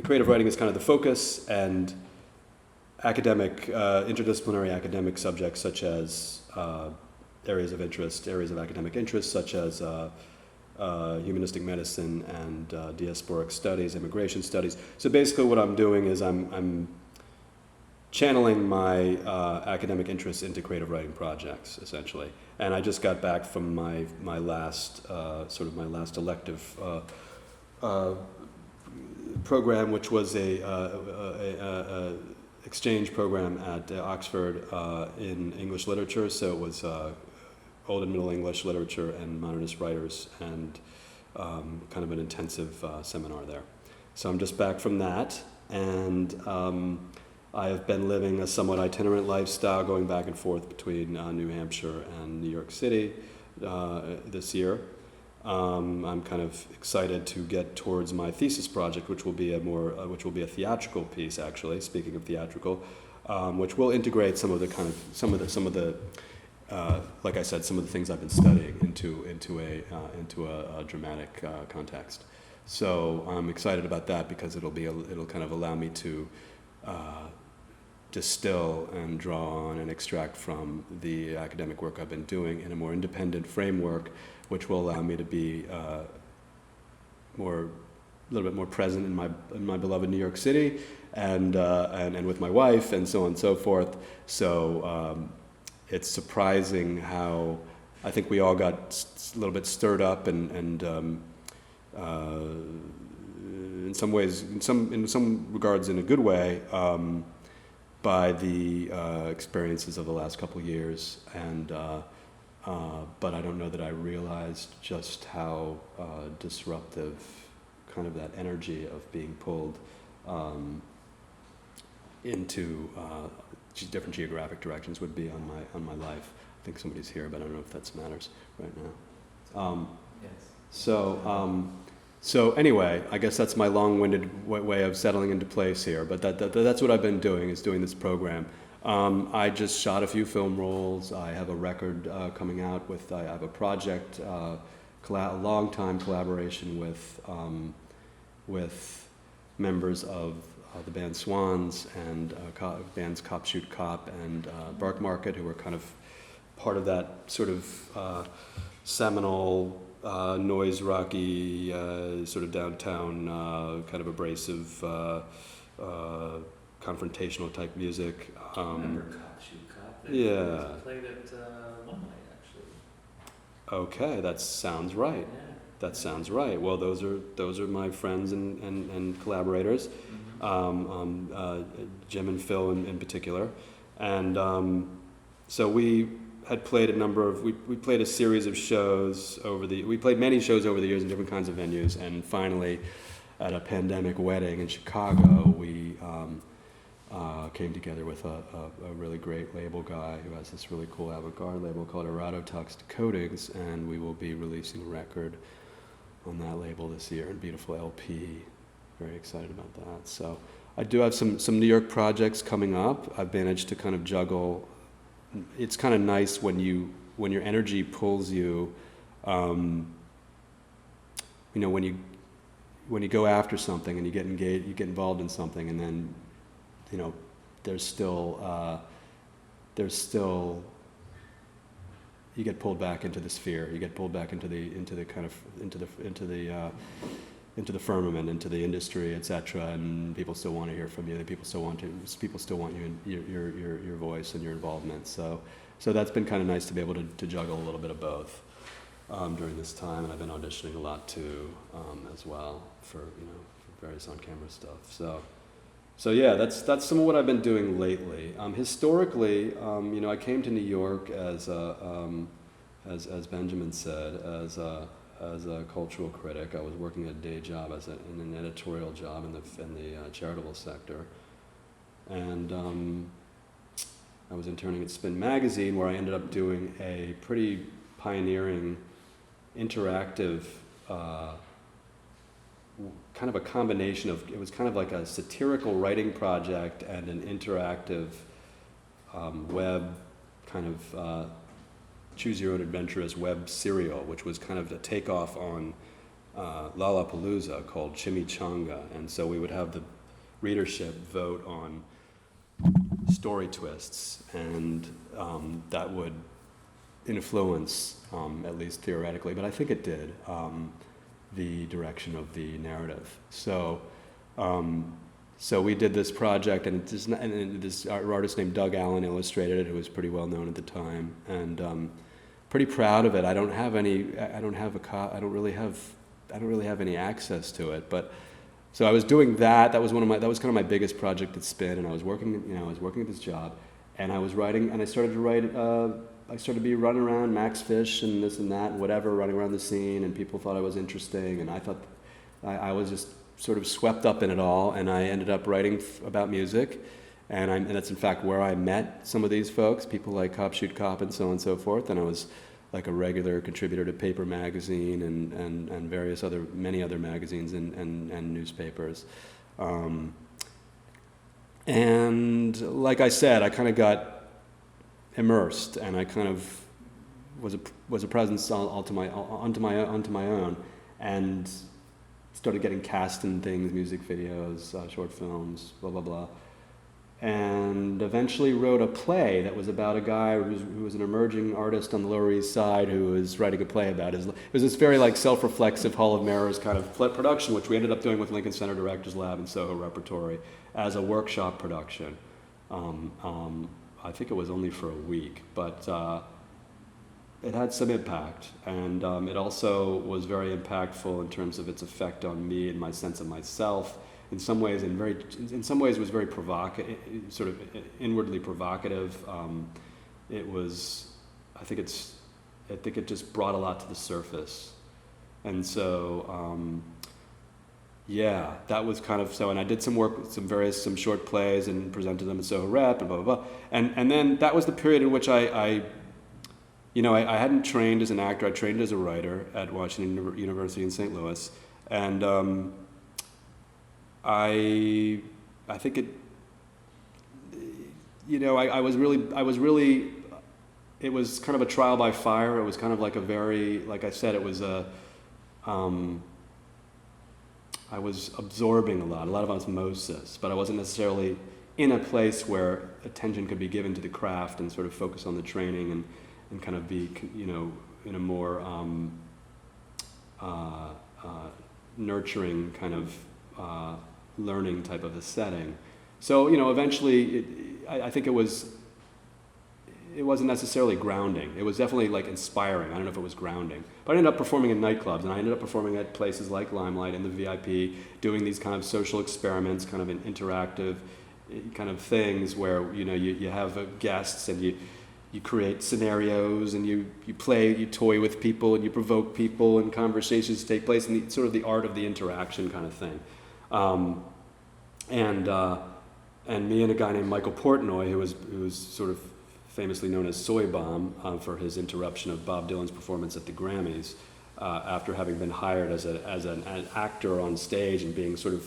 creative writing is kind of the focus, and academic, interdisciplinary academic subjects such as areas of interest, areas of academic interest such as humanistic medicine and diasporic studies, immigration studies. So basically what I'm doing is I'm channeling my academic interests into creative writing projects, essentially. And I just got back from my last, sort of my last elective program, which was a exchange program at Oxford in English literature. So it was Old and Middle English literature and modernist writers, and kind of an intensive seminar there. So I'm just back from that, and I have been living a somewhat itinerant lifestyle, going back and forth between New Hampshire and New York City this year. I'm kind of excited to get towards my thesis project, which will be a theatrical piece, actually. Speaking of theatrical, which will integrate some of the like I said, some of the things I've been studying into a dramatic context. So I'm excited about that because it'll kind of allow me to distill and draw on and extract from the academic work I've been doing in a more independent framework, which will allow me to be a little bit more present in my beloved New York City, and with my wife, and so on and so forth. So it's surprising how I think we all got a little bit stirred up, and in some ways, in some regards, in a good way, by the experiences of the last couple of years, and but I don't know that I realized just how disruptive kind of that energy of being pulled into different geographic directions would be on my life. I think somebody's here, but I don't know if that matters right now. Yes. So anyway, I guess that's my long-winded way of settling into place here. But that's what I've been doing, is doing this program. I just shot a few film rolls. I have a record coming out with. I have a project, a long-time collaboration with members of the band Swans and bands Cop Shoot Cop and Bark Market, who were kind of part of that sort of seminal noise rocky sort of downtown kind of abrasive confrontational type music. I remember Cop Shoot Cop. They played at Limelight, actually. Okay, that sounds right. Yeah. That sounds right. Well, those are my friends and collaborators, Jim and Phil in particular, and so we had played we played a series of shows we played many shows over the years in different kinds of venues, and finally at a pandemic wedding in Chicago, we came together with a really great label guy who has this really cool avant-garde label called Eratotux Decodings, and we will be releasing a record on that label this year, and beautiful LP. Very excited about that. So I do have some New York projects coming up. I've managed to kind of juggle. It's kind of nice when your energy pulls you, when you go after something and you get engaged, you get involved in something, and then, there's still you get pulled back into the sphere. You get pulled back into the firmament, into the industry, etc. And people still want to hear from you. People still want your voice and your involvement. So that's been kind of nice to be able to juggle a little bit of both during this time. And I've been auditioning a lot too, as well, for various on-camera stuff. So yeah, that's some of what I've been doing lately. Historically, I came to New York as Benjamin said, as a cultural critic. I was working a day job in an editorial job in the charitable sector, and I was interning at Spin Magazine, where I ended up doing a pretty pioneering, interactive. Kind of a combination of, it was kind of like a satirical writing project and an interactive web kind of choose your own adventure as web serial, which was kind of a takeoff on Lollapalooza called Chimichanga, and so we would have the readership vote on story twists, and that would influence, at least theoretically, but I think it did, the direction of the narrative. So we did this project, and this artist named Doug Allen illustrated it, who was pretty well known at the time, and pretty proud of it. I don't really have any access to it, but so I was doing that. That was kind of my biggest project at Spin, and I was working at this job, and I was writing, and I started to write. I started to be running around Max Fish and this and that and whatever, running around the scene, and people thought I was interesting, and I thought I was just sort of swept up in it all, and I ended up writing about music, and that's in fact where I met some of these folks, people like Cop Shoot Cop and so on and so forth, and I was like a regular contributor to Paper Magazine and many other magazines and newspapers. And like I said, I kind of got immersed, and I kind of was a presence onto my own, and started getting cast in things, music videos, short films, blah blah blah, and eventually wrote a play that was about a guy who was an emerging artist on the Lower East Side who was writing a play about his. It was this very like self-reflexive Hall of Mirrors kind of production, which we ended up doing with Lincoln Center Directors Lab and Soho Repertory as a workshop production. I think it was only for a week, but it had some impact, and it also was very impactful in terms of its effect on me and my sense of myself. In some ways, it was very provocative, sort of inwardly provocative. It was, I think it just brought a lot to the surface, and so. Yeah, that was kind of so, and I did some work, some short plays, and presented them at Soho Rep, and blah blah blah, and then that was the period in which I hadn't trained as an actor. I trained as a writer at Washington University in St. Louis, and I think it, I was really, it was kind of a trial by fire. It was kind of like like I said, it was a. I was absorbing a lot of osmosis, but I wasn't necessarily in a place where attention could be given to the craft and sort of focus on the training and kind of be, in a more nurturing kind of learning type of a setting. So, eventually, I think it wasn't necessarily grounding. It was definitely like inspiring. I don't know if it was grounding. But I ended up performing in nightclubs, and I ended up performing at places like Limelight and the VIP, doing these kind of social experiments, kind of interactive kind of things where, you have guests and you create scenarios and you play, you toy with people and you provoke people and conversations take place, and sort of the art of the interaction kind of thing. And me and a guy named Michael Portnoy, who was sort of famously known as Soy Bomb for his interruption of Bob Dylan's performance at the Grammys, after having been hired as an actor on stage and being sort of,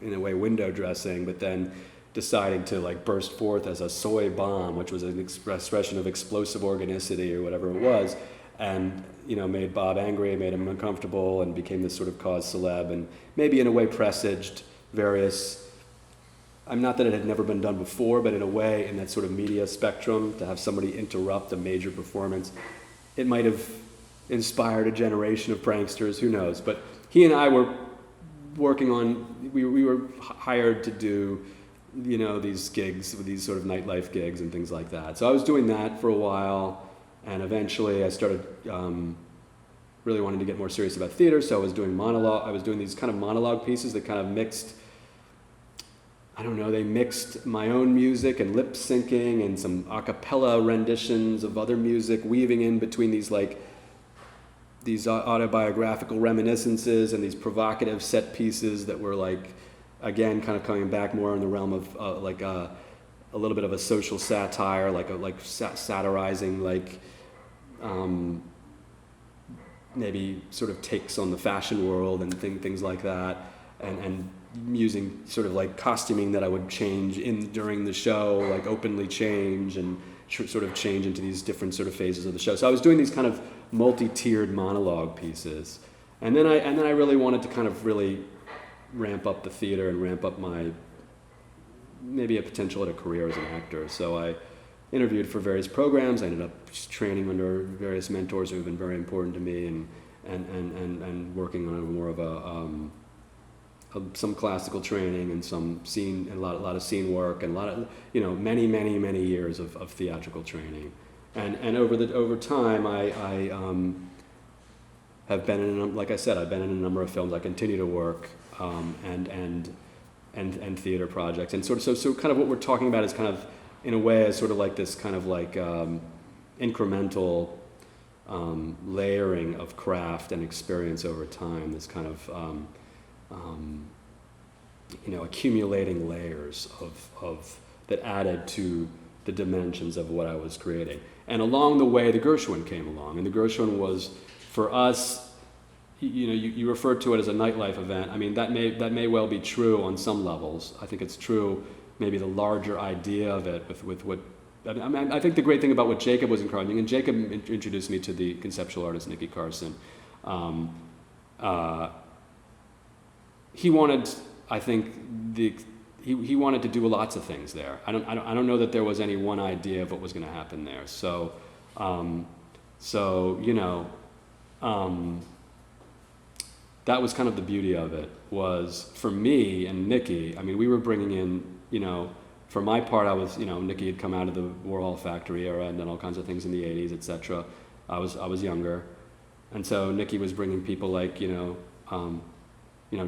in a way, window dressing, but then deciding to like burst forth as a soy bomb, which was an expression of explosive organicity or whatever it was, and made Bob angry, made him uncomfortable, and became this sort of cause celeb, and maybe in a way presaged various. I'm not that it had never been done before, but in a way, in that sort of media spectrum, to have somebody interrupt a major performance, it might have inspired a generation of pranksters, who knows. But he and I were working on, we were hired to do, these gigs, these sort of nightlife gigs and things like that. So I was doing that for a while, and eventually I started really wanting to get more serious about theater, so I was doing these kind of monologue pieces that kind of mixed, they mixed my own music and lip syncing and some a cappella renditions of other music, weaving in between these autobiographical reminiscences and these provocative set pieces that were again, kind of coming back more in the realm of a little bit of a social satire, satirizing maybe sort of takes on the fashion world and things like that, and using sort of costuming that I would change during the show, openly change and sort of change into these different sort of phases of the show. So I was doing these kind of multi-tiered monologue pieces, And then I really wanted to kind of really ramp up the theater and ramp up my maybe a potential at a career as an actor. So I interviewed for various programs. I ended up training under various mentors who have been very important to me, and working on more of some classical training and some scene, and a lot of scene work, and a lot of many years of theatrical training. And over time, I have been in, like I said, I've been in a number of films. I continue to work, and theater projects, and so kind of what we're talking about is kind of, in a way, as sort of like this kind of like incremental layering of craft and experience over time. This kind of accumulating layers of that added to the dimensions of what I was creating. And along the way, the Gershwin came along, and the Gershwin was, for us, you referred to it as a nightlife event. I mean, that may well be true on some levels. I think it's true, maybe the larger idea of it with what, I mean, I think the great thing about what Jacob was encouraging, and Jacob introduced me to the conceptual artist Nicky Carson. He wanted, I think, he wanted to do lots of things there. I don't know that there was any one idea of what was going to happen there. So that was kind of the beauty of it, was for me and Nicky. I mean, we were bringing in, for my part, I was, Nicky had come out of the Warhol Factory era and done all kinds of things in the 80s, etc. I was younger, and so Nicky was bringing people like,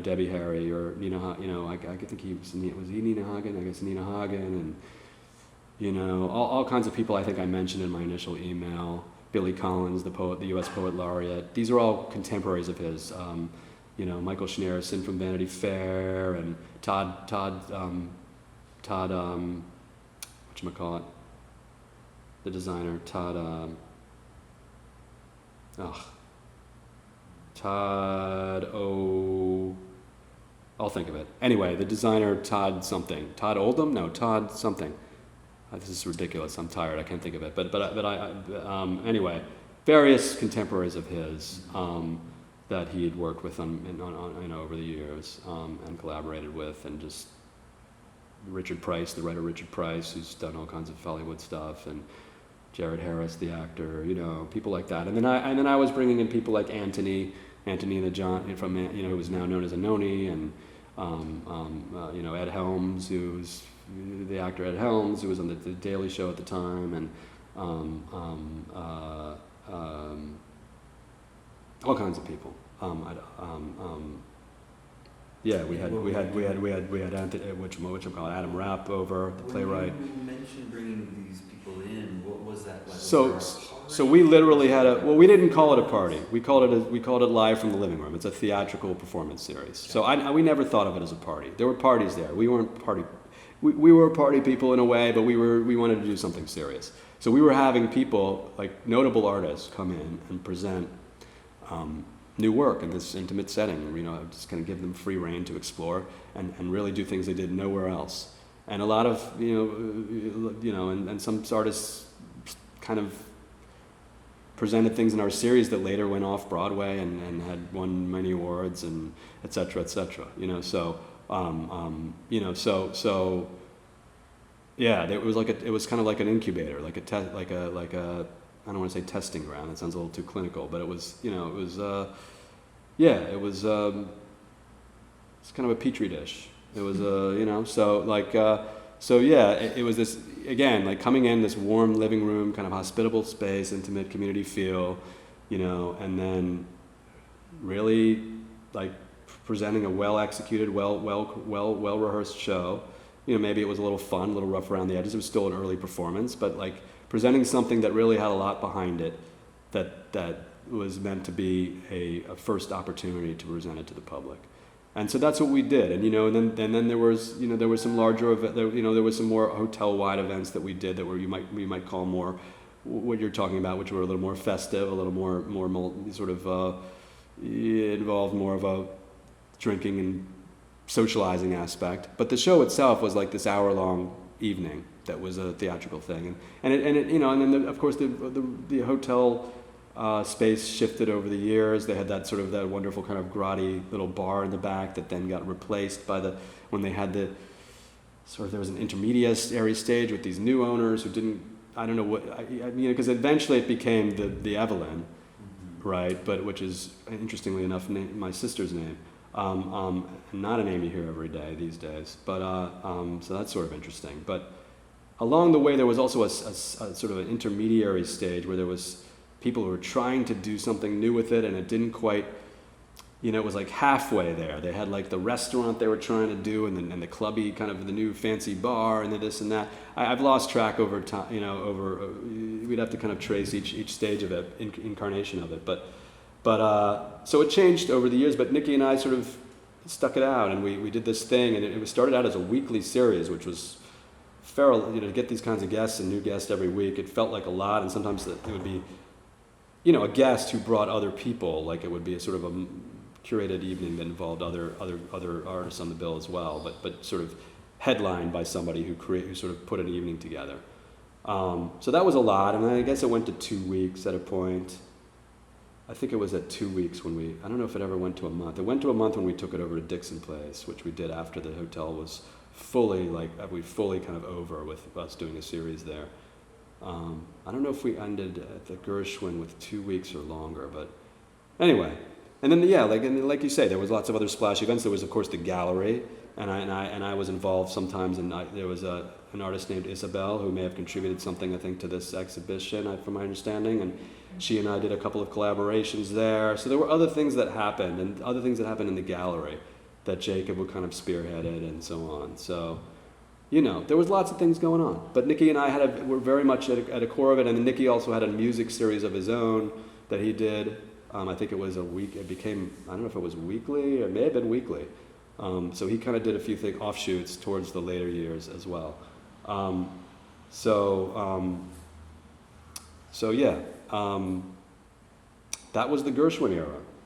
Debbie Harry, or I think was he Nina Hagen? I guess Nina Hagen, and all kinds of people. I think I mentioned in my initial email. Billy Collins, the poet, the U.S. Poet Laureate. These are all contemporaries of his. Michael Schneerson from Vanity Fair, and Todd, whatchamacallit, the designer, Todd, I'll think of it. Anyway, the designer, Todd something. Todd Oldham? No, Todd something. This is ridiculous. I'm tired. I can't think of it. But anyway, various contemporaries of his that he had worked with on over the years, and collaborated with, and just Richard Price, the writer Richard Price, who's done all kinds of Hollywood stuff, and Jared Harris, the actor, people like that. And then I was bringing in people like Anthony the John from who was now known as Anoni, and Ed Helms, who's the actor Ed Helms, who was on the Daily Show at the time, and all kinds of people. We had Anthony, Adam Rapp over, the playwright. When you mentioned bringing these people in, what was that like? So we literally had we didn't call it a party. We called it Live from the Living Room. It's a theatrical performance series. So we never thought of it as a party. There were parties there. We weren't party. We were party people in a way, but we wanted to do something serious. So we were having people, like notable artists, come in and present new work in this intimate setting. Just kind of give them free rein to explore and really do things they did nowhere else. And a lot of and some artists kind of presented things in our series that later went off Broadway and had won many awards, and et cetera, et cetera. It was kind of like an incubator, like a I don't want to say testing ground. That sounds a little too clinical, but it was it's kind of a petri dish. It was it was this, again, like coming in this warm living room, kind of hospitable space, intimate community feel, and then really like presenting a well-executed, well rehearsed show. Maybe it was a little fun, a little rough around the edges. It was still an early performance, but like presenting something that really had a lot behind it, that was meant to be a first opportunity to present it to the public. And so that's what we did. And then there was there was some larger there was some more hotel-wide events that we did that were we might call more what you're talking about, which were a little more festive, a little more sort of involved more of a drinking and socializing aspect. But the show itself was like this hour-long evening that was a theatrical thing, and then of course the hotel space shifted over the years. They had that sort of that wonderful kind of grotty little bar in the back that then got replaced by when they had the sort of, there was an intermediary stage with these new owners who didn't, I don't know what, I mean, because eventually it became the Evelyn, right? But which is, interestingly enough, my sister's name. Not a name you hear every day these days. But so that's sort of interesting. But along the way, there was also a sort of an intermediary stage where there was people who were trying to do something new with it, and it didn't quite, it was like halfway there. They had like the restaurant they were trying to do, and the clubby kind of the new fancy bar, and this and that. I've lost track over time, we'd have to kind of trace each stage of it, incarnation of it. But so it changed over the years, but Nikki and I sort of stuck it out, and we did this thing, and it started out as a weekly series, which was feral, to get these kinds of guests and new guests every week. It felt like a lot, and sometimes it would be, a guest who brought other people, like it would be a sort of a curated evening that involved other artists on the bill as well, but sort of headlined by somebody who sort of put an evening together. So that was a lot, and then I guess it went to 2 weeks at a point. I think it was at 2 weeks I don't know if it ever went to a month. It went to a month when we took it over to Dixon Place, which we did after the hotel was fully kind of over with us doing a series there. I don't know if we ended at the Gershwin with 2 weeks or longer, but anyway. And then like you say, there was lots of other splash events. There was of course the gallery, and I was involved sometimes. And there was an artist named Isabel who may have contributed something, I think, to this exhibition, from my understanding. And she and I did a couple of collaborations there. So there were other things that happened, and other things that happened in the gallery that Jacob would kind of spearheaded and so on. So, there was lots of things going on. But Nikki and I were very much at a core of it. And then Nikki also had a music series of his own that he did. I think it was a week. It became, I don't know if it was weekly, or it may have been weekly. So he kind of did a few offshoots towards the later years as well. So yeah, that was the Gershwin era.